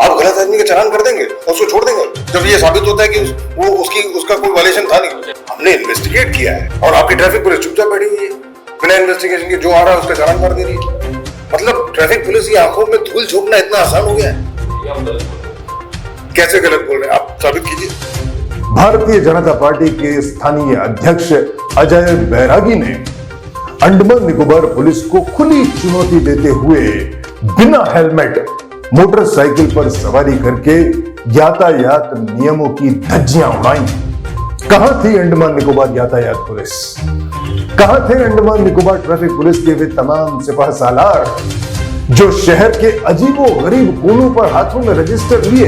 आप गलत आदमी का चालान कर देंगे और उसको छोड़ देंगे जब ये साबित होता है कि उसका कोई वायलेशन था नहीं। हमने इन्वेस्टिगेट किया है और आपकी ट्रैफिक पुलिस चुपचाप बैठी हुई है, बिना इन्वेस्टिगेशन के जो आ रहा है उसका चालान कर दे रही है। मतलब ट्रैफिक पुलिस की आंखों में धूल झोंकना इतना आसान हो गया है। कैसे गलत बोल रहे हैं आप, साबित कीजिए। भारतीय जनता पार्टी के स्थानीय अध्यक्ष अजय बैरागी ने अंडमान निकोबार पुलिस को खुली चुनौती देते हुए बिना हेलमेट मोटरसाइकिल पर सवारी करके यातायात नियमों की धज्जियां उड़ाई। कहां थी अंडमान निकोबार यातायात पुलिस? कहां थे अंडमान निकोबार ट्रैफिक पुलिस के वे तमाम सिपाह सालार जो शहर के अजीबो गरीब कोनों पर हाथों में रजिस्टर लिए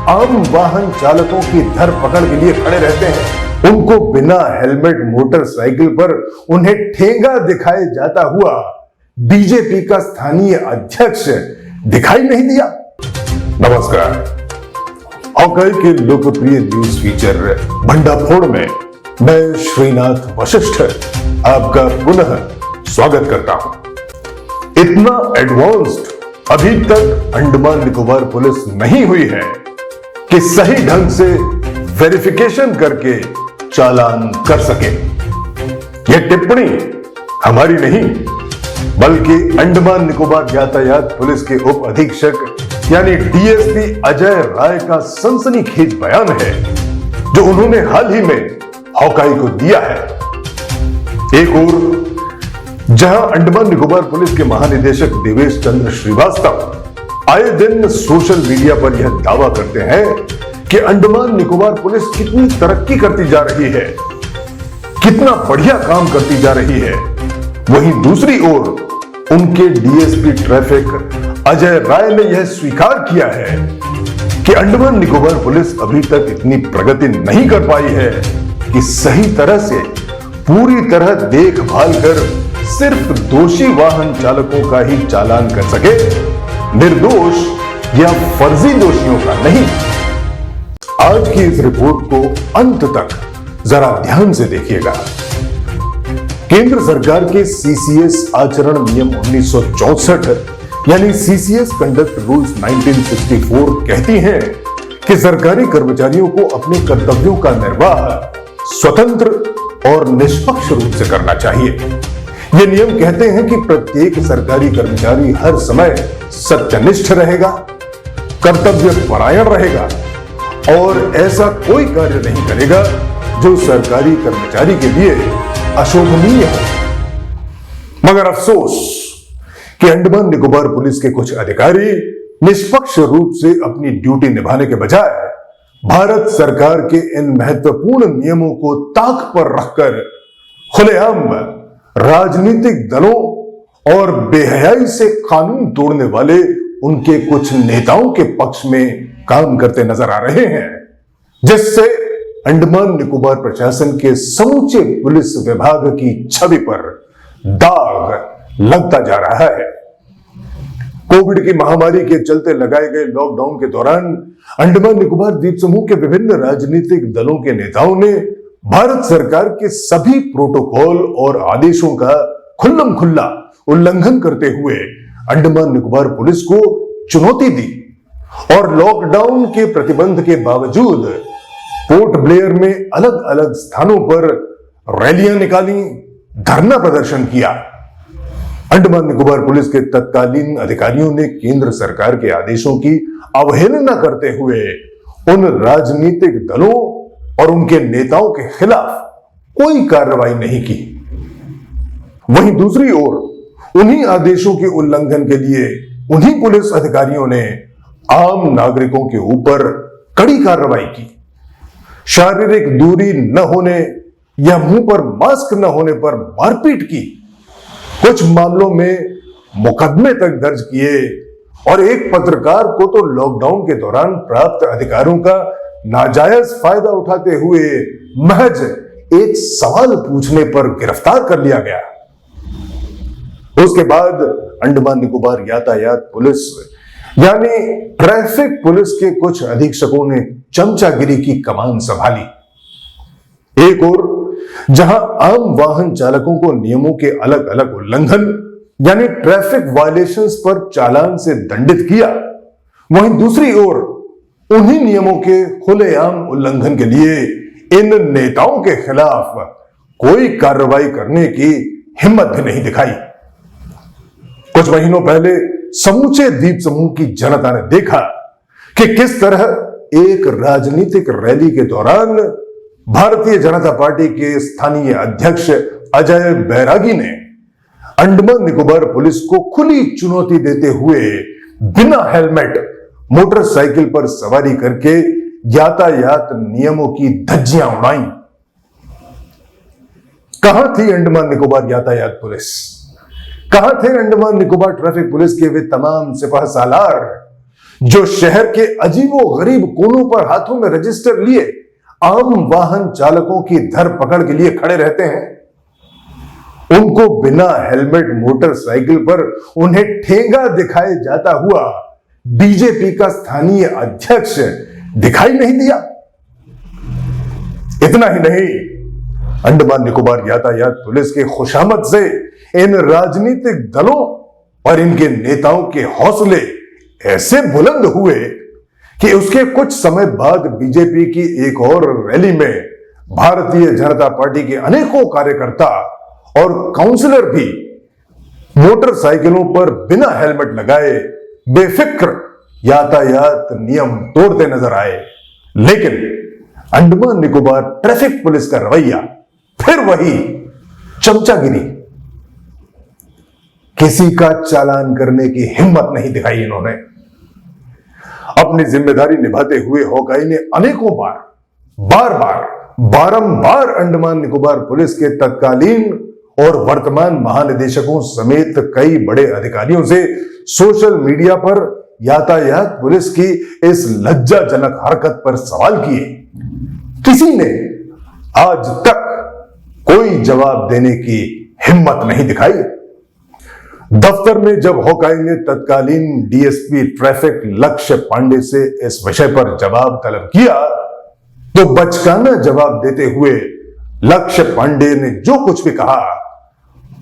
आम वाहन चालकों की धर पकड़ के लिए खड़े रहते हैं? उनको बिना हेलमेट मोटरसाइकिल पर उन्हें ठेंगा दिखाए जाता हुआ बीजेपी का स्थानीय अध्यक्ष दिखाई नहीं दिया। नमस्कार, हॉकाई के लोकप्रिय न्यूज फीचर भंडाफोड़ में मैं श्रीनाथ वशिष्ठ आपका पुनः स्वागत करता हूं। इतना एडवांस्ड अभी तक अंडमान निकोबार पुलिस नहीं हुई है कि सही ढंग से वेरिफिकेशन करके चालान कर सके। यह टिप्पणी हमारी नहीं बल्कि अंडमान निकोबार यातायात पुलिस के उप अधीक्षक यानी डीएसपी अजय राय का सनसनीखेज बयान है जो उन्होंने हाल ही में हॉकाई को दिया है। एक ओर जहां अंडमान निकोबार पुलिस के महानिदेशक देवेश चंद्र श्रीवास्तव आए दिन सोशल मीडिया पर यह दावा करते हैं कि अंडमान निकोबार पुलिस कितनी तरक्की करती जा रही है, कितना बढ़िया काम करती जा रही है, वहीं दूसरी ओर उनके डीएसपी ट्रैफिक अजय राय ने यह स्वीकार किया है कि अंडमान निकोबार पुलिस अभी तक इतनी प्रगति नहीं कर पाई है कि सही तरह से पूरी तरह देखभाल कर सिर्फ दोषी वाहन चालकों का ही चालान कर सके, निर्दोष या फर्जी दोषियों का नहीं। आज की इस रिपोर्ट को अंत तक जरा ध्यान से देखिएगा। केंद्र सरकार के सीसीएस आचरण नियम 1964 यानी सीसीएस कंडक्ट रूल्स 1964 कहती हैं कि सरकारी कर्मचारियों को अपने कर्तव्यों का निर्वाह स्वतंत्र और निष्पक्ष रूप से करना चाहिए। ये नियम कहते हैं कि प्रत्येक सरकारी कर्मचारी हर समय सत्यनिष्ठ रहेगा, कर्तव्य परायण रहेगा और ऐसा कोई कार्य नहीं करेगा जो सरकारी कर्मचारी के लिए अशोभनीय हो। मगर अफसोस कि अंडमान निकोबार पुलिस के कुछ अधिकारी निष्पक्ष रूप से अपनी ड्यूटी निभाने के बजाय भारत सरकार के इन महत्वपूर्ण नियमों को ताक पर रखकर खुलेआम राजनीतिक दलों और बेहयाई से कानून तोड़ने वाले उनके कुछ नेताओं के पक्ष में काम करते नजर आ रहे हैं, जिससे अंडमान निकोबार प्रशासन के समूचे पुलिस विभाग की छवि पर दाग लगता जा रहा है। कोविड की महामारी के चलते लगाए गए लॉकडाउन के दौरान अंडमान निकोबार द्वीप समूह के विभिन्न राजनीतिक दलों के नेताओं ने भारत सरकार के सभी प्रोटोकॉल और आदेशों का खुल्लम खुल्ला उल्लंघन करते हुए अंडमान निकोबार पुलिस को चुनौती दी और लॉकडाउन के प्रतिबंध के बावजूद पोर्ट ब्लेयर में अलग अलग स्थानों पर रैलियां निकाली, धरना प्रदर्शन किया। अंडमान निकोबार पुलिस के तत्कालीन अधिकारियों ने केंद्र सरकार के आदेशों की अवहेलना करते हुए उन राजनीतिक दलों और उनके नेताओं के खिलाफ कोई कार्रवाई नहीं की। वहीं दूसरी ओर उन्हीं आदेशों के उल्लंघन के लिए उन्हीं पुलिस अधिकारियों ने आम नागरिकों के ऊपर कड़ी कार्रवाई की। शारीरिक दूरी न होने या मुंह पर मास्क न होने पर मारपीट की, कुछ मामलों में मुकदमे तक दर्ज किए और एक पत्रकार को तो लॉकडाउन के दौरान प्राप्त अधिकारों का नाजायज फायदा उठाते हुए महज एक सवाल पूछने पर गिरफ्तार कर लिया गया। उसके बाद अंडमान निकोबार यातायात पुलिस यानी ट्रैफिक पुलिस के कुछ अधीक्षकों ने चमचागिरी की कमान संभाली। एक और जहां आम वाहन चालकों को नियमों के अलग अलग उल्लंघन यानी ट्रैफिक वायलेशंस पर चालान से दंडित किया, वहीं दूसरी ओर उन्हीं नियमों के खुलेआम उल्लंघन के लिए इन नेताओं के खिलाफ कोई कार्रवाई करने की हिम्मत भी नहीं दिखाई। कुछ महीनों पहले समूचे द्वीप समूह की जनता ने देखा कि किस तरह एक राजनीतिक रैली के दौरान भारतीय जनता पार्टी के स्थानीय अध्यक्ष अजय बैरागी ने अंडमान निकोबार पुलिस को खुली चुनौती देते हुए बिना हेलमेट मोटरसाइकिल पर सवारी करके यातायात नियमों की धज्जियां उड़ाई। कहां थी अंडमान निकोबार यातायात पुलिस? कहां थे अंडमान निकोबार ट्रैफिक पुलिस के वे तमाम सिपाह सालार जो शहर के अजीबो गरीब कोनों पर हाथों में रजिस्टर लिए आम वाहन चालकों की धरपकड़ के लिए खड़े रहते हैं? उनको बिना हेलमेट मोटरसाइकिल पर उन्हें ठेंगा दिखाए जाता हुआ बीजेपी का स्थानीय अध्यक्ष दिखाई नहीं दिया। इतना ही नहीं, अंडमान निकोबार यातायात पुलिस के खुशामद से इन राजनीतिक दलों और इनके नेताओं के हौसले ऐसे बुलंद हुए कि उसके कुछ समय बाद बीजेपी की एक और रैली में भारतीय जनता पार्टी के अनेकों कार्यकर्ता और काउंसलर भी मोटरसाइकिलों पर बिना हेलमेट लगाए बेफिक्र यातायात नियम तोड़ते नजर आए। लेकिन अंडमान निकोबार ट्रैफिक पुलिस का रवैया फिर वही चमचागिरी। किसी का चालान करने की हिम्मत नहीं दिखाई इन्होंने। अपनी जिम्मेदारी निभाते हुए हॉकाई ने अनेकों बारंबार अंडमान निकोबार पुलिस के तत्कालीन और वर्तमान महानिदेशकों समेत कई बड़े अधिकारियों से सोशल मीडिया पर यातायात पुलिस की इस लज्जाजनक हरकत पर सवाल किए। किसी ने आज तक कोई जवाब देने की हिम्मत नहीं दिखाई। दफ्तर में जब हॉकाई ने तत्कालीन डीएसपी ट्रैफिक लक्ष्य पांडे से इस विषय पर जवाब तलब किया तो बचकाना जवाब देते हुए लक्ष्य पांडे ने जो कुछ भी कहा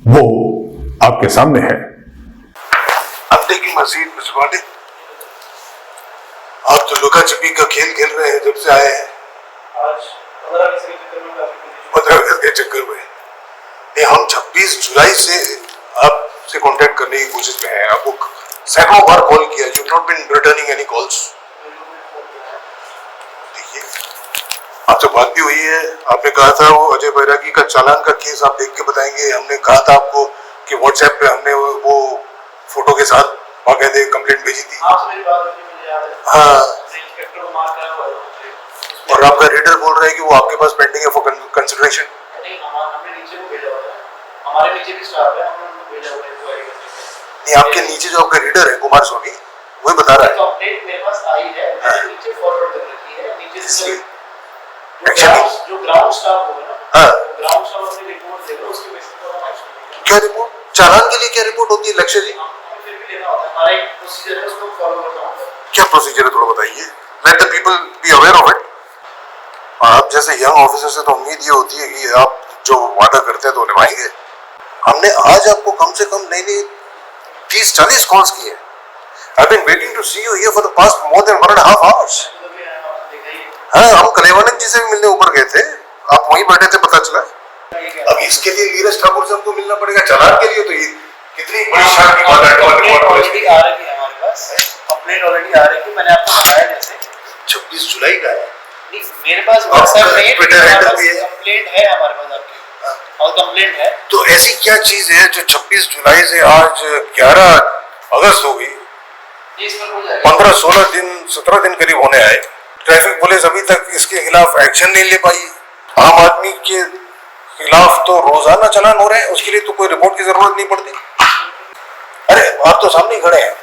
वो आपके सामने है। अब देखिए मजीद मिस्टर पांडे, आप तो लुका छिपी का खेल खेल रहे हैं जब से आए हैं। आज 15 अगस्त के चक्कर में हम 26 जुलाई से आपसे कांटेक्ट करने की कोशिश में हैं। आपको सैकड़ों बार कॉल किया, you not been returning any calls. देखिए, आपसे बात भी हुई है, आपने कहा था वो अजय बैरागी का चालान का केस आप देख के बताएंगे। हमने कहा था आपको कि व्हाट्सएप पे हमने वो फोटो के साथ बाकायदे कंप्लेंट भेजी थी। आपसे मेरी बात हुई, मुझे याद है। हाँ, इंस्पेक्टर को मार करा हुआ है और आपका रीडर बोल रहा है कि वो आपके पास पेंडिंग है फॉर कंसिडरेशन। नहीं, हमने नीचे को भेजा हुआ है, हमारे नीचे भी स्टाफ है, हमने उनको भेजा हुआ है इंक्वायरी करने। नहीं, आपके नीचे जो आपका रीडर है कुमार स्वामी, वही बता रहा है। कंप्लेंट मेरे पास आई है, मैंने नीचे फॉरवर्ड कर रखी है। नीचे से जो ग्राउंड स्टाफ होगा ना, हाँ, ग्राउंड स्टाफ अपनी रिपोर्ट देगा, उसके बेसिस पर हम एक्शन लेंगे। क्या रिपोर्ट? चालान के लिए क्या रिपोर्ट होती है लक्ष्य जी? हमें फिर भी लेना होता है, हमारा एक प्रोसीजर है, उसको फॉलो करना होता है। क्या प्रोसीजर है थोड़ा बताइए, let the people be aware of it. आप जैसे यंग ऑफिसर से तो उम्मीद ये होती है कि आप जो वादा करते हैं तो निभाएंगे। हमने आज आपको कम से कम नहीं 30-40 कॉल्स किए। I've been waiting to see you here for the past more than 1.5 hours. हाँ, हम कलेवानंद जी से भी मिलने ऊपर गए थे, आप वहीं बैठे थे, पता चला। अब इसके लिए नीरज ठाकुर से हमको मिलना पड़ेगा चालान के लिए, तो ये कितनी बड़ी शान की बात है। ऑलरेडी आ रही है हमारे पास, कंप्लेंट ऑलरेडी आ रही है, मैंने आपको बताया जैसे 26 जुलाई का है। नहीं, मेरे पास व्हाट्सएप में ट्विटर हैंडल भी है, कंप्लेंट है हमारे पास आपकी, और कंप्लेंट है। तो ऐसी क्या चीज है जो 26 जुलाई से आज 11 अगस्त हो गई, 15-16 दिन 17 दिन करीब होने आए, ट्रैफिक पुलिस अभी तक इसके खिलाफ एक्शन नहीं ले पाई। आम आदमी के खिलाफ तो रोजाना चालान हो रहे हैं, उसके लिए तो कोई रिपोर्ट की जरूरत नहीं पड़ती। अरे आप तो सामने ही खड़े हैं,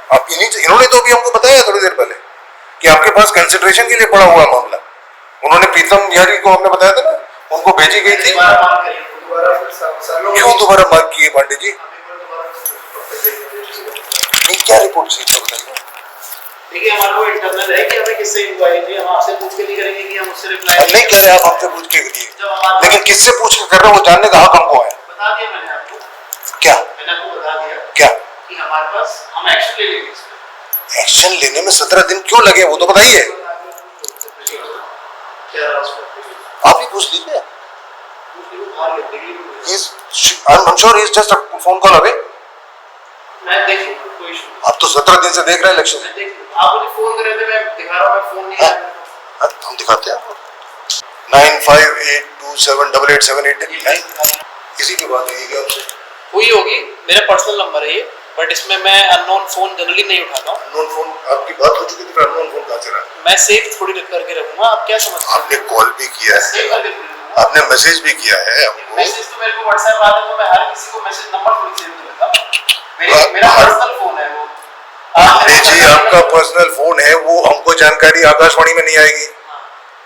आप इन्होंने तो अभी हमको बताया थोड़ी देर पहले कि आपके पास कंसिडरेशन के लिए पड़ा हुआ मामला। उन्होंने प्रीतम बिहारी को हमने बताया था ना, उनको भेजी गई थी। क्यों दोबारा मांग की है पांडे जी? नहीं, क्या रिपोर्ट चाहिए बताइए। देखिए, हमारा वो इंटरनल है कि हमें किससे इंक्वायरी थी, हम आपसे पूछ के नहीं करेंगे कि हम उससे रिप्लाई नहीं कह रहे आप हमसे पूछ के करिए, लेकिन किससे पूछ के कर रहे हो वो जानने का हक हमको है। बता दिया मैंने आपको। क्या? मैंने आपको बता दिया क्या कि हमारे पास हम एक्शन ले लेंगे इस पे। एक्शन लेने में 17 दिन क्यों लगे वो तो बताइए। क्या रहा उसमें? आप ही पूछ लीजिए। बाहर दिल्ली में I'm sure he's just a phone call away. मैं देख लूंगा, कोई इशू नहीं। आप तो 17 दिन से देख रहे हैं इलेक्शन। मैं देख लूंगा। आप मुझे फोन कर रहे थे, मैं दिखा रहा हूँ, मैं फोन नहीं आया। हम दिखाते हैं 9582788789 किसी की बात हुई क्या आपसे? हुई होगी, मेरा पर्सनल नंबर है ये, बट इसमें मैं अननोन फोन जनरली नहीं उठाता हूँ। अननोन फोन आपकी बात हो चुकी थी, फिर अननोन फोन कहाँ से रहा? मैं सेफ थोड़ी करके रखूंगा, आप क्या समझते हैं? आपने कॉल भी किया है, सेव करके रखूंगा। आपने मैसेज भी किया है हमको। मैसेज तो मेरे को व्हाट्सएप आता है, तो मैं हर किसी को मैसेज नंबर थोड़ी सेव कर लेता हूँ। मेरा पर्सनल फोन है वो। नहीं जी, आपका पर्सनल फोन है वो, हमको जानकारी आकाशवाणी में नहीं आएगी।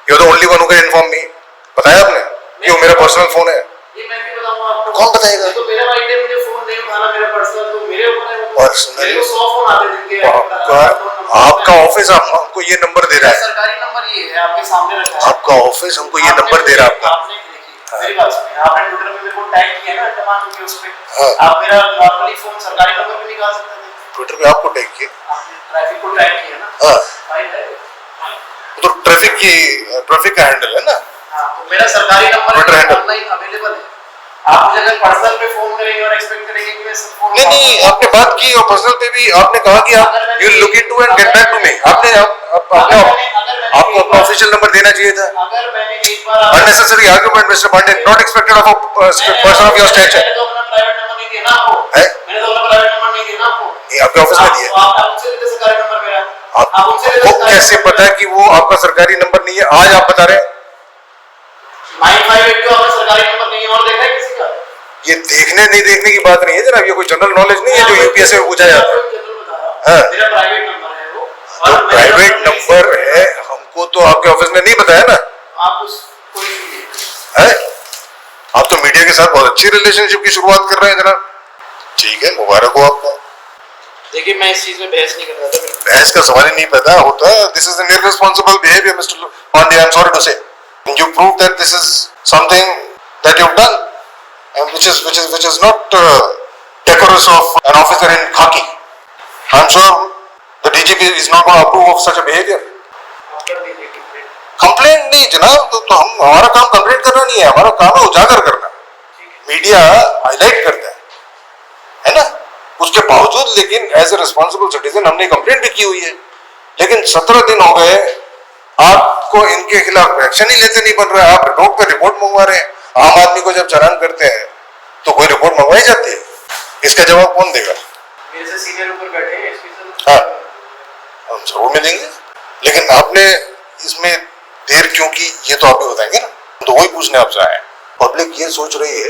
You are the only one who can inform me. बताया आपने कि वो मेरा पर्सनल फोन है? ये मैं भी बताऊंगा आपको। कौन बताएगा? ये तो मेरा राइट है, मुझे फोन नहीं उठाना, मेरा पर्सनल, तो मेरे ऊपर है। पर्सनल मेरे को 100 फोन आते दिन के। आपका ऑफिस हमको ये नंबर दे रहा है। सरकारी नंबर ये है, आपके सामने रखा है। आपका ऑफिस हमको ये नंबर दे रहा है आपका। आपने देखिए, मेरी बात सुनिए, आपने ट्विटर पे मेरे को टैग किया ना अंडमान के उस पे। हाँ। आप मेरा नॉर्मली फोन सरकारी नंबर पे निकाल सकते थे। ट्विटर पे आपको टैग किया? आपने ट्रैफिक को टैग किया ना। हाँ। फाइल है। तो ट्रैफिक का हैंडल है ना? हाँ, तो मेरा सरकारी number Twitter handle। Online available है। आप मुझे अगर पर्सनल पे फोन करेंगे और एक्सपेक्ट करेंगे कि मैं सब फोन नहीं, आपने बात की और पर्सनल पे भी आपने कहा कि आप you look into and get back to me. आपने आपको अपना ऑफिशियल नंबर देना चाहिए था। अगर मैंने एक बार unnecessary argument mister Pandey, not expected of a person of your stature. मैंने तो अपना प्राइवेट नंबर नहीं दिया ना आपको। है? मैंने तो अपना प्राइवेट नंबर नहीं दिया ना आपको। नहीं, आपके ऑफिस में दिया। आप उनसे लेते सरकारी नंबर मेरा। आप उनसे लेते आपको सरकारी कैसे नंबर पता है कि वो आपका सरकारी नंबर नहीं है? आज आप बता रहे हैं 958 आपका सरकारी नंबर नहीं है, और देखा है किसी का? ये देखने नहीं देखने की बात नहीं है जनाब, ये कोई जनरल नॉलेज नहीं है जो यूपीएससी में पूछा जाता है। हाँ। मेरा प्राइवेट नंबर है वो। तो प्राइवेट नंबर है, हमको तो आपके ऑफिस ने नहीं बताया ना। आप उस कोई नहीं है? आप तो मीडिया के साथ बहुत अच्छी रिलेशनशिप की शुरुआत कर रहे हैं जनाब। ठीक है, मुबारक हो आपको। देखिए, मैं इस चीज में बहस नहीं कर रहा था। बहस का सवाल ही नहीं पैदा होता। This is an irresponsible behaviour mister Pandey, I am sorry to say. You prove that this is something that you've done, and which is not decorous of an officer in khaki. I'm sure the DGP is not going to approve of such a behavior. Complaint नहीं जनाब, तो हम हमारा काम complaint करना नहीं है, हमारा काम है उजागर करना। मीडिया हाईलाइट करता है ना? उसके बावजूद लेकिन एज ए रिस्पॉन्सिबल सिटीजन हमने कंप्लेंट भी की हुई है, लेकिन 17 दिन हो गए आपको इनके खिलाफ एक्शन ही लेते नहीं बन रहा है। आप रोड पे रिपोर्ट मंगवा रहे हैं। आम आदमी को जब चालान करते हैं तो कोई रिपोर्ट मंगवाई जाती है, इसका जवाब कौन देगा? मेरे से सीनियर ऊपर बैठे हैं एसपी सर। हाँ, हम जरूर मिलेंगे, लेकिन आपने इसमें देर क्यों की ये तो आप भी बताएंगे ना। तो वही पूछने आपसे आए हैं। पब्लिक ये सोच रही है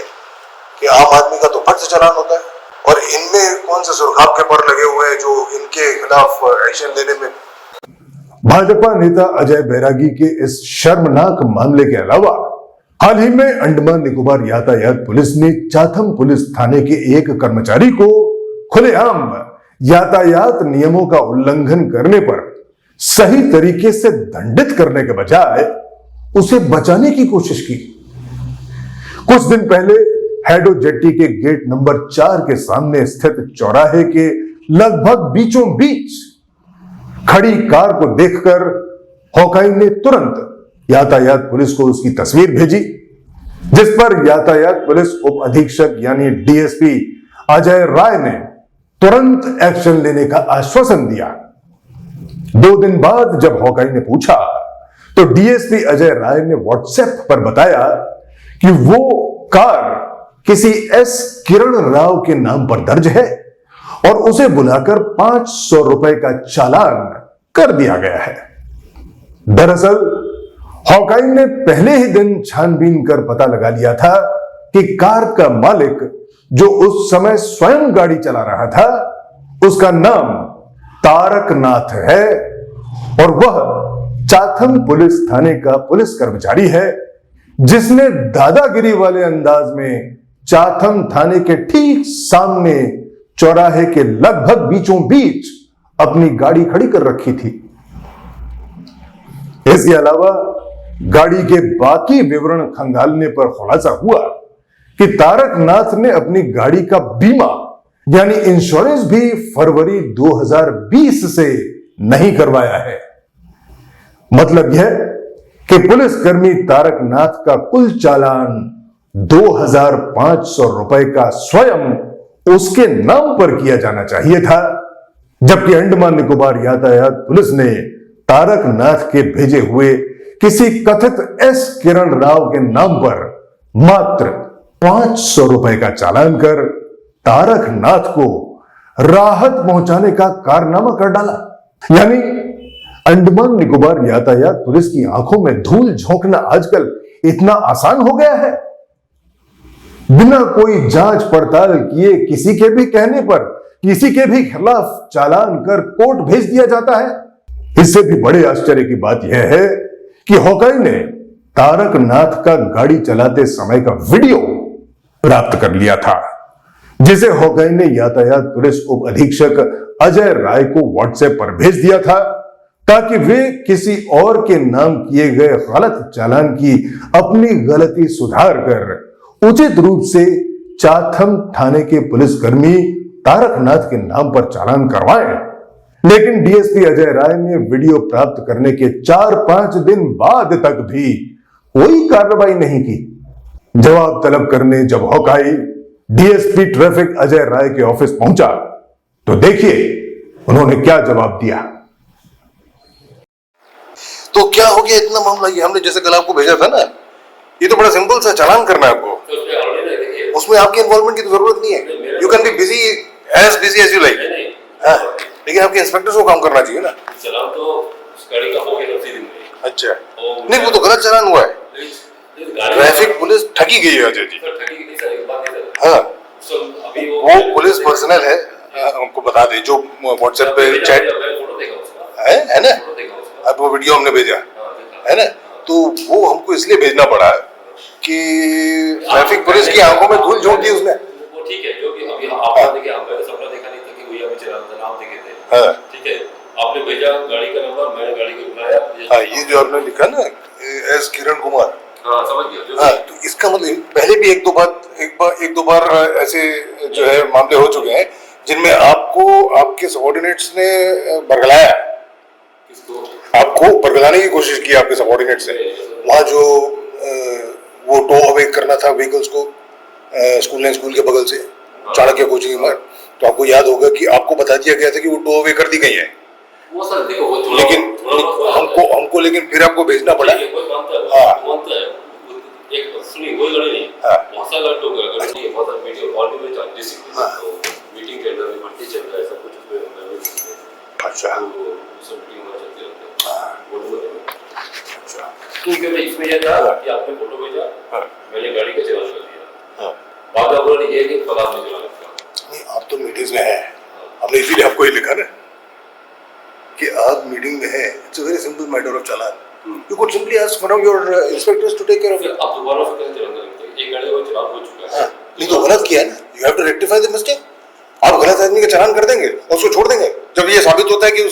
कि आम आदमी का तो फट से चालान होता है, और इनमें कौन से सुरखाब के पर लगे हुए हैं जो इनके खिलाफ एक्शन लेने में। भाजपा नेता अजय बैरागी के इस शर्मनाक मामले के अलावा हाल ही में अंडमान निकोबार यातायात पुलिस ने चाथम पुलिस थाने के एक कर्मचारी को खुलेआम यातायात नियमों का उल्लंघन करने पर सही तरीके से दंडित करने के बजाय उसे बचाने की कोशिश की। कुछ दिन पहले हैडो जेट्टी के गेट नंबर 4 के सामने स्थित चौराहे के लगभग बीचों बीच खड़ी कार को देखकर हॉकाई ने तुरंत यातायात पुलिस को उसकी तस्वीर भेजी, जिस पर यातायात पुलिस उप अधीक्षक यानी डीएसपी अजय राय ने तुरंत एक्शन लेने का आश्वासन दिया। 2 दिन बाद जब हॉकाई ने पूछा तो डीएसपी अजय राय ने व्हाट्सएप पर बताया कि वो कार किसी एस किरण राव के नाम पर दर्ज है और उसे बुलाकर 500 रुपए का चालान कर दिया गया है। दरअसल हॉकाई ने पहले ही दिन छानबीन कर पता लगा लिया था कि कार का मालिक जो उस समय स्वयं गाड़ी चला रहा था उसका नाम तारकनाथ है और वह चाथम पुलिस थाने का पुलिस कर्मचारी है, जिसने दादागिरी वाले अंदाज में चाथम थाने के ठीक सामने चौराहे के लगभग बीचों बीच अपनी गाड़ी खड़ी कर रखी थी। इसके अलावा गाड़ी के बाकी विवरण खंगालने पर खुलासा हुआ कि तारकनाथ ने अपनी गाड़ी का बीमा यानी इंश्योरेंस भी फरवरी 2020 से नहीं करवाया है। मतलब यह कि पुलिसकर्मी तारकनाथ का कुल चालान 2500 रुपए का स्वयं उसके नाम पर किया जाना चाहिए था, जबकि अंडमान निकोबार यातायात पुलिस ने तारकनाथ के भेजे हुए किसी कथित एस किरण राव के नाम पर मात्र 500 रुपए का चालान कर तारकनाथ को राहत पहुंचाने का कारनामा कर डाला। यानी अंडमान निकोबार यातायात पुलिस की आंखों में धूल झोंकना आजकल इतना आसान हो गया है। बिना कोई जांच पड़ताल किए किसी के भी कहने पर किसी के भी खिलाफ चालान कर कोर्ट भेज दिया जाता है। इससे भी बड़े आश्चर्य की बात यह है कि हॉकाई ने तारकनाथ का गाड़ी चलाते समय का वीडियो प्राप्त कर लिया था, जिसे हॉकाई ने यातायात पुलिस उप अधीक्षक अजय राय को व्हाट्सएप पर भेज दिया था, ताकि वे किसी और के नाम किए गए गलत चालान की अपनी गलती सुधार कर उचित रूप से चाथम थाने के पुलिसकर्मी तारकनाथ के नाम पर चालान करवाएं। लेकिन डीएसपी अजय राय ने वीडियो प्राप्त करने के 4-5 दिन बाद तक भी कोई कार्रवाई नहीं की। जवाब तलब करने जब Hawkeye DSP traffic Ajay Rai के ऑफिस पहुंचा तो देखिए उन्होंने क्या जवाब दिया। तो क्या हो गया इतना मामला? ये हमने जैसे कल आपको भेजा था ना, ये तो बड़ा सिंपल सा चालान करना है आपको, उसमें आपके इन्वॉल्वमेंट की तो जरूरत नहीं है। You can be busy as you like, लेकिन आपके इंस्पेक्टर्स को काम करना चाहिए ना। चालान तो गाड़ी का हो गया उसी दिन में। अच्छा, नहीं वो तो गलत चालान हुआ है। ट्रैफिक पुलिस ठगी गई है अजय जी। हाँ, वो पुलिस पर्सनल है, हमको बता दे, जो व्हाट्सएप पे चैट है ना, अब वो वीडियो हमने भेजा है ना, तो वो हमको इसलिए भेजना पड़ा कि ट्रैफिक पुलिस की आंखों में धूल झोंक दी उसने। वो ठीक है, जो कि अभी आपने देखा, हमने सपना देखा नहीं था कि भैया मुझे नाम देखे थे। हाँ, ठीक है, आपने भेजा गाड़ी का नंबर, मैंने गाड़ी को बुलाया। हाँ, ये जो आपने लिखा ना एस किरण कुमार, हाँ समझ गया। हाँ, तो इसका मतलब पहले भी एक दो बार ऐसे जो है मामले हो चुके हैं जिनमें आपको आपके सबऑर्डिनेट्स ने बरगलाया। किसको? आपको बरगलाने की कोशिश की आपके सबऑर्डिनेट से। वहाँ जो वो टो अवे करना था व्हीकल्स को स्कूल के बगल से चाणक्य कोचिंग में, तो आपको याद होगा कि आपको बता दिया गया था कि वो टो अवे कर दी गई है। वो सर देखो, वो लेकिन हमको लेकिन फिर आपको भेजना पड़ा। हाँ, एक सुनिए, कोई लड़ी नहीं, बहुत सारा लोग गड़बड़ी है, बहुत सारा वीडियो कॉल में डिसिप्लिन मीटिंग के अंदर भर्ती चल रहा है, सब कुछ उसमें। अच्छा, सब मीटिंग में चलती रहती है। अच्छा, ठीक है, इसमें यह था कि आपने फोटो भेजा, मैंने गाड़ी का चालान कर दिया। बाद में बोला ये कि पता नहीं चला लगता। नहीं, आप तो मीटिंग्स में हैं, हमने इसीलिए आपको ही लिखा ना कि आप मीटिंग में हैं। It's a very simple matter of challan. You could simply ask one of your inspectors to take care of it. आप दोबारा से कैसे चालान करेंगे? एक गाड़ी का चालान हो चुका है। नहीं तो गलत किया ना, you have to rectify the mistake. आप गलत आदमी का चालान कर देंगे और उसको छोड़ देंगे जब ये साबित होता है कि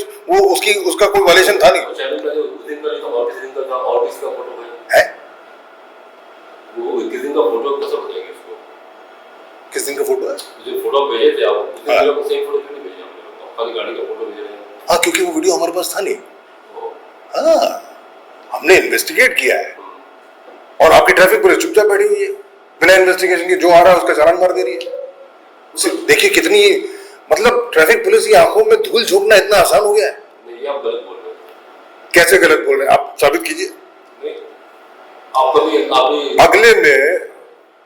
उसका कोई वायलेशन था नहीं। चैनल का जो उस दिन का नहीं था, और किसी दिन का था, और किसी का फोटो है? वो किस दिन का फोटो कैसे बताएंगे उसको? किस दिन का फोटो है? जो फोटो भेजे थे आप, उस दिन का सेम फोटो क्यों नहीं भेजे हमने? खाली गाड़ी का फोटो भेज रहे हैं। हाँ, क्योंकि वो वीडियो हमारे पास था नहीं। हाँ, हमने इन्वेस्टिगेट किया है और आपकी ट्रैफिक पुलिस चुपचाप बैठी हुई है, बिना इन्वेस्टिगेशन के जो आ रहा है उसका चालान मार दे रही है। देखिए कितनी, मतलब ट्रैफिक पुलिस की आंखों में धूल झोंकना इतना आसान हो गया है। नहीं, आप गलत बोल रहे हैं। कैसे गलत बोल रहे हैं? आप साबित कीजिए। आपने अगले में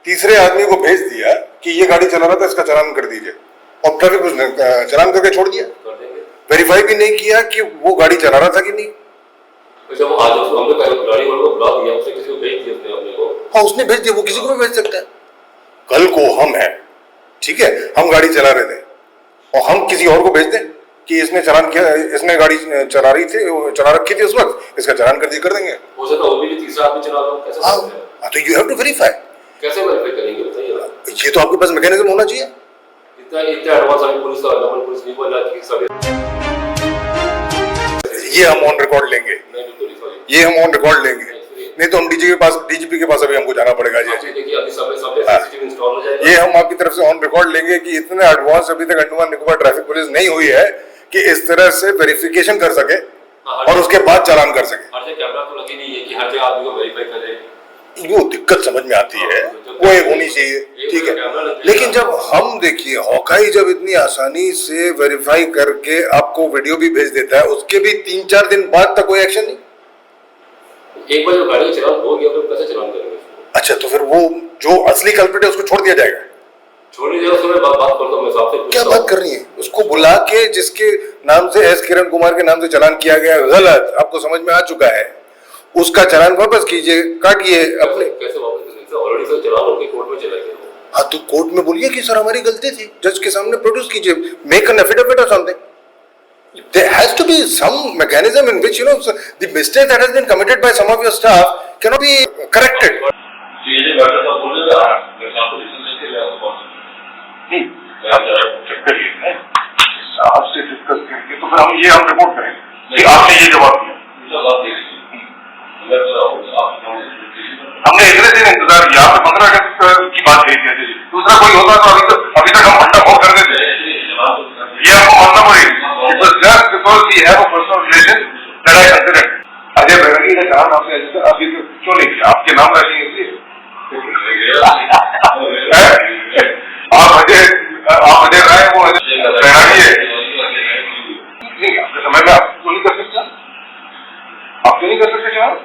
तीसरे आदमी को भेज दिया कि ये गाड़ी चला रहा था, इसका चालान कर दीजिए, और ट्रैफिक पुलिस ने चालान करके छोड़ दिया। वेरीफाई भी नहीं किया कि वो गाड़ी चला रहा था कि नहीं। जब आज हमने गाड़ी वाले को बुला दिया, उसने किसी को भेज दिया, उसने अपने को। हाँ, उसने भेज दिया, वो किसी को भी भेज सकता है। कल को हम हैं, ठीक है, हम गाड़ी चला रहे थे और हम किसी और को भेज दें कि इसने चालान किया, इसने गाड़ी चला रखी थी उस वक्त, इसका चालान कर देंगे। हो सकता है वो भी तीसरा आदमी चला रहा हो, कैसे? हाँ, तो यू हैव टू वेरीफाई। कैसे वेरीफाई करेंगे बताइए? ये तो आपके पास मैकेनिज्म होना चाहिए। इतना एडवांस आदमी पुलिस का, नॉर्मल पुलिस नहीं बोल रहा कि सब ये हम ऑन रिकॉर्ड लेंगे, ये हम ऑन रिकॉर्ड लेंगे। नहीं तो हम डीजीपी के पास अभी हमको जाना पड़ेगा जी। देखिए अभी सब सीसीटीवी इंस्टॉल हो जाएगा। ये हम आपकी तरफ से ऑन रिकॉर्ड लेंगे कि इतने एडवांस अभी तक अंडमान निकोबार ट्रैफिक पुलिस नहीं हुई है कि इस तरह से वेरिफिकेशन कर सके और उसके बाद चालान कर सके। हर जगह कैमरा तो लगी नहीं है कि हर जगह आदमी को वेरीफाई करे। वो दिक्कत समझ में आती है, वो एक होनी चाहिए, ठीक है। लेकिन जब हम देखिए हॉकाई जब इतनी आसानी से वेरीफाई करके आपको वीडियो भी भेज देता है, उसके भी 3-4 दिन बाद तक कोई एक्शन नहीं। एक बार जो गाड़ी का चलान हो गया तो कैसे चलान करेंगे? अच्छा, तो फिर वो जो असली कल्प्रिट है उसको छोड़ दिया जाएगा? छोड़ दिया, उसमें बात करता हूं मैं साहब से। क्या बात कर रही है? उसको बुला के जिसके नाम से एस किरण कुमार के नाम से चालान किया गया है गलत, आपको समझ में आ चुका है, उसका चालान वापस कीजिए, काटिए अपने। कैसे वापस करेंगे? ऑलरेडी सर चालान होके कोर्ट में चला गया। हाँ, तो कोर्ट में बोलिए कि सर हमारी गलती थी, जज के सामने प्रोड्यूस कीजिए, मेक एन एफिडेविट और something. There has to be some mechanism in which, you know, the mistake that has been committed by some of your staff cannot be corrected. ये बात तो बोलेगा, मैं आपको डिसीजन लेके ले आऊंगा। नहीं, आप जरा चेक करिए, साहब से डिस्कस करके तो फिर हम रिपोर्ट करेंगे कि आपने ये जवाब दिया। हमने इतने दिन इंतजार किया, आपने 15 अगस्त की बात कही थी, दूसरा कोई होता तो अभी तक हम घंटा फोड़ कर देते। ये आपको मानना पड़ेगा। It was just because we have a personal relation that I considered. Ajay Bairagi ने कहा आपने अभी तो क्यों नहीं किया? आपके नाम रखेंगे इसलिए। आप अजय राय वो बैरागी है। नहीं, आपके समय में आप क्यों नहीं कर सकते? आप क्यों नहीं कर सकते जनाब?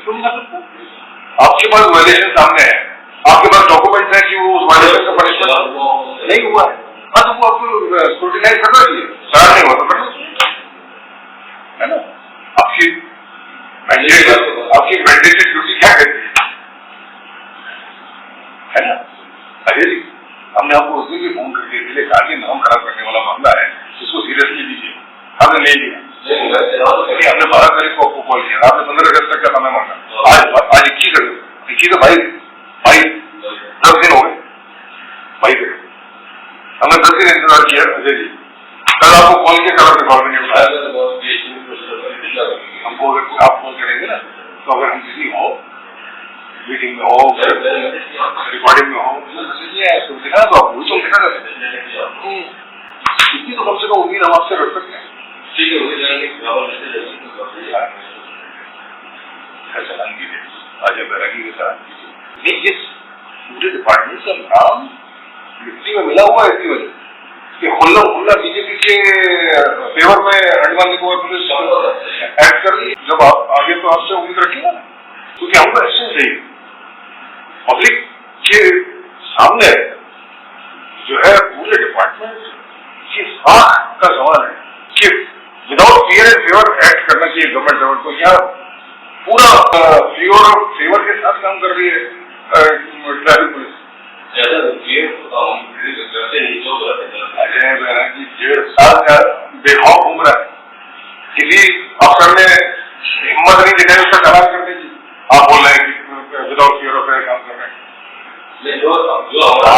क्यों नहीं कर सकते? आपके पास वायलेशन सामने है, आपके पास डॉक्यूमेंट है कि वो उस वायलेशन का पनिशमेंट नहीं हुआ है। हाँ, तो वो आपको स्क्रूटिनाइज करना चाहिए, चार नहीं हुआ तो करना चाहिए, है ना? आपकी मैंडेटेड ड्यूटी क्या कहती है ना? अजय जी, हमने आपको उस दिन भी फोन करके इसलिए कहा कि नाम खराब करने वाला मामला है, इसको सीरियसली लीजिए। हमने नहीं लिया, हमने 12 तारीख को आपको कॉल किया, आपने 15 अगस्त तक का समय मांगा। आज 21 तो 22 10 दिन हो गए, 22 हमने 10 दिन इंतजार किया। अजय जी, कल आपको कॉल किया, कल आपने कॉल नहीं उठाया। हमको अगर आप कॉल करेंगे ना, तो अगर हम किसी हो मीटिंग में हो, रिकॉर्डिंग में हो, तो दिखा तो आपको तो दिखा देते। इतनी तो कम से कम उम्मीद हम आपसे रख सकते हैं। ठीक है, चलान कीजिए अजय बैरागी के साथ। इस पूरे डिपार्टमेंट का नाम मिट्टी में मिला हुआ है इसकी वजह कि खुल्ला बीजेपी के फेवर में अंडमान निकोबार पुलिस एक्ट कर रही है। जब आप आगे तो आपसे उम्मीद रखिएगा ना, क्योंकि हमको एक्शन चाहिए। पब्लिक के सामने जो है पूरे डिपार्टमेंट की साख का सवाल है कि without fear and favour act करना चाहिए गवर्नमेंट को। यहाँ पूरा फ्री और फेवर के साथ काम कर रही है ट्रैफिक पुलिस। अजय बैरागी 1.5 साल का बेखौफ घूम रहा है, किसी अफसर ने हिम्मत नहीं दिखाई उसका चालान करने की। आप बोल रहे हैं कि विदाउट फियर ऑफ फेयर काम कर रहे हैं।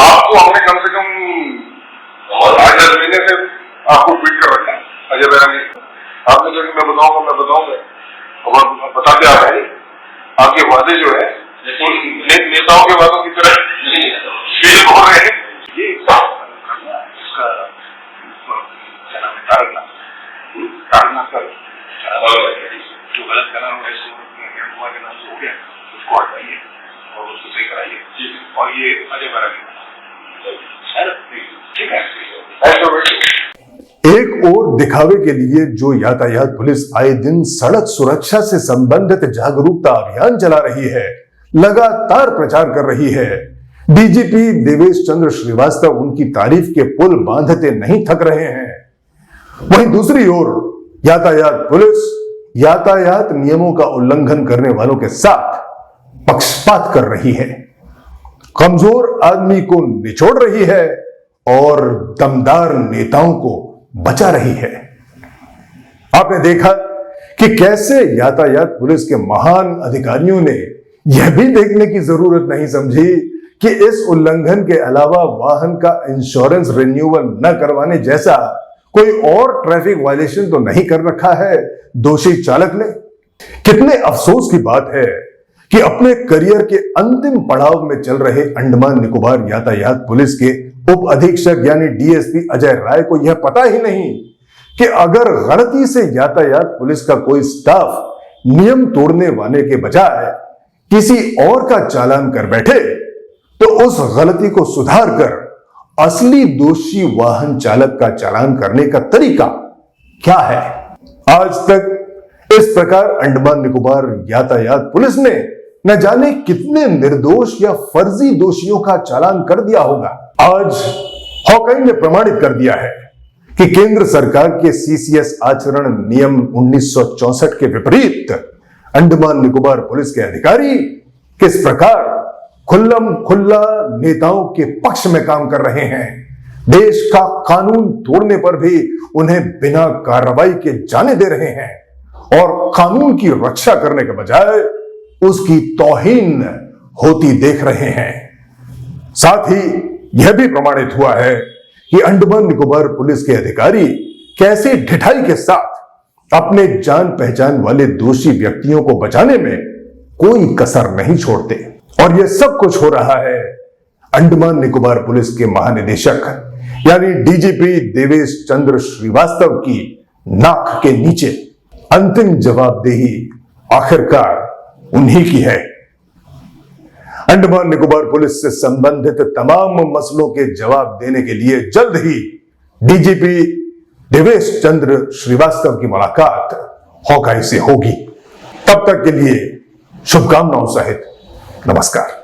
आपको हमने कम से कम 8-10 महीने से आपको ट्वीट कर रखा है अजय बैरागी। आपने जो मैं बताऊंगा और बताते आ रहे हैं, आपके वादे जो है नेताओं के वादों की तरह फेल हो रहे हैं। ये जो गलत करना है कुमार के नाम से हो गया, उसको हटाइए और उसको सही कराइए। और ये अजय बैरागी ठीक है। एक और दिखावे के लिए जो यातायात पुलिस आए दिन सड़क सुरक्षा से संबंधित जागरूकता अभियान चला रही है, लगातार प्रचार कर रही है, डीजीपी देवेश चंद्र श्रीवास्तव उनकी तारीफ के पुल बांधते नहीं थक रहे हैं। वहीं दूसरी ओर यातायात पुलिस यातायात नियमों का उल्लंघन करने वालों के साथ पक्षपात कर रही है, कमजोर आदमी को निचोड़ रही है और दमदार नेताओं को बचा रही है। आपने देखा कि कैसे यातायात पुलिस के महान अधिकारियों ने यह भी देखने की जरूरत नहीं समझी कि इस उल्लंघन के अलावा वाहन का इंश्योरेंस रिन्यूअल न करवाने जैसा कोई और ट्रैफिक वायलेशन तो नहीं कर रखा है दोषी चालक ने। कितने अफसोस की बात है कि अपने करियर के अंतिम पड़ाव में चल रहे अंडमान निकोबार यातायात पुलिस के उप अधीक्षक यानी डीएसपी अजय राय को यह पता ही नहीं कि अगर गलती से यातायात पुलिस का कोई स्टाफ नियम तोड़ने वाले के बजाय किसी और का चालान कर बैठे तो उस गलती को सुधार कर असली दोषी वाहन चालक का चालान करने का तरीका क्या है। आज तक इस प्रकार अंडमान निकोबार यातायात पुलिस ने न जाने कितने निर्दोष या फर्जी दोषियों का चालान कर दिया होगा। आज हॉकाई ने प्रमाणित कर दिया है कि केंद्र सरकार के सीसीएस आचरण नियम 1964 के विपरीत अंडमान निकोबार पुलिस के अधिकारी किस प्रकार खुल्लम खुल्ला नेताओं के पक्ष में काम कर रहे हैं। देश का कानून तोड़ने पर भी उन्हें बिना कार्रवाई के जाने दे रहे हैं और कानून की रक्षा करने के बजाय उसकी तौहीन होती देख रहे हैं। साथ ही यह भी प्रमाणित हुआ है कि अंडमान निकोबार पुलिस के अधिकारी कैसे ढिठाई के साथ अपने जान पहचान वाले दोषी व्यक्तियों को बचाने में कोई कसर नहीं छोड़ते। और यह सब कुछ हो रहा है अंडमान निकोबार पुलिस के महानिदेशक यानी डीजीपी देवेश चंद्र श्रीवास्तव की नाक के नीचे। अंतिम जवाबदेही आखिरकार उन्हीं की है। अंडमान निकोबार पुलिस से संबंधित तमाम मसलों के जवाब देने के लिए जल्द ही डीजीपी देवेश चंद्र श्रीवास्तव की मुलाकात हॉकाई से होगी। तब तक के लिए शुभकामनाओं सहित नमस्कार।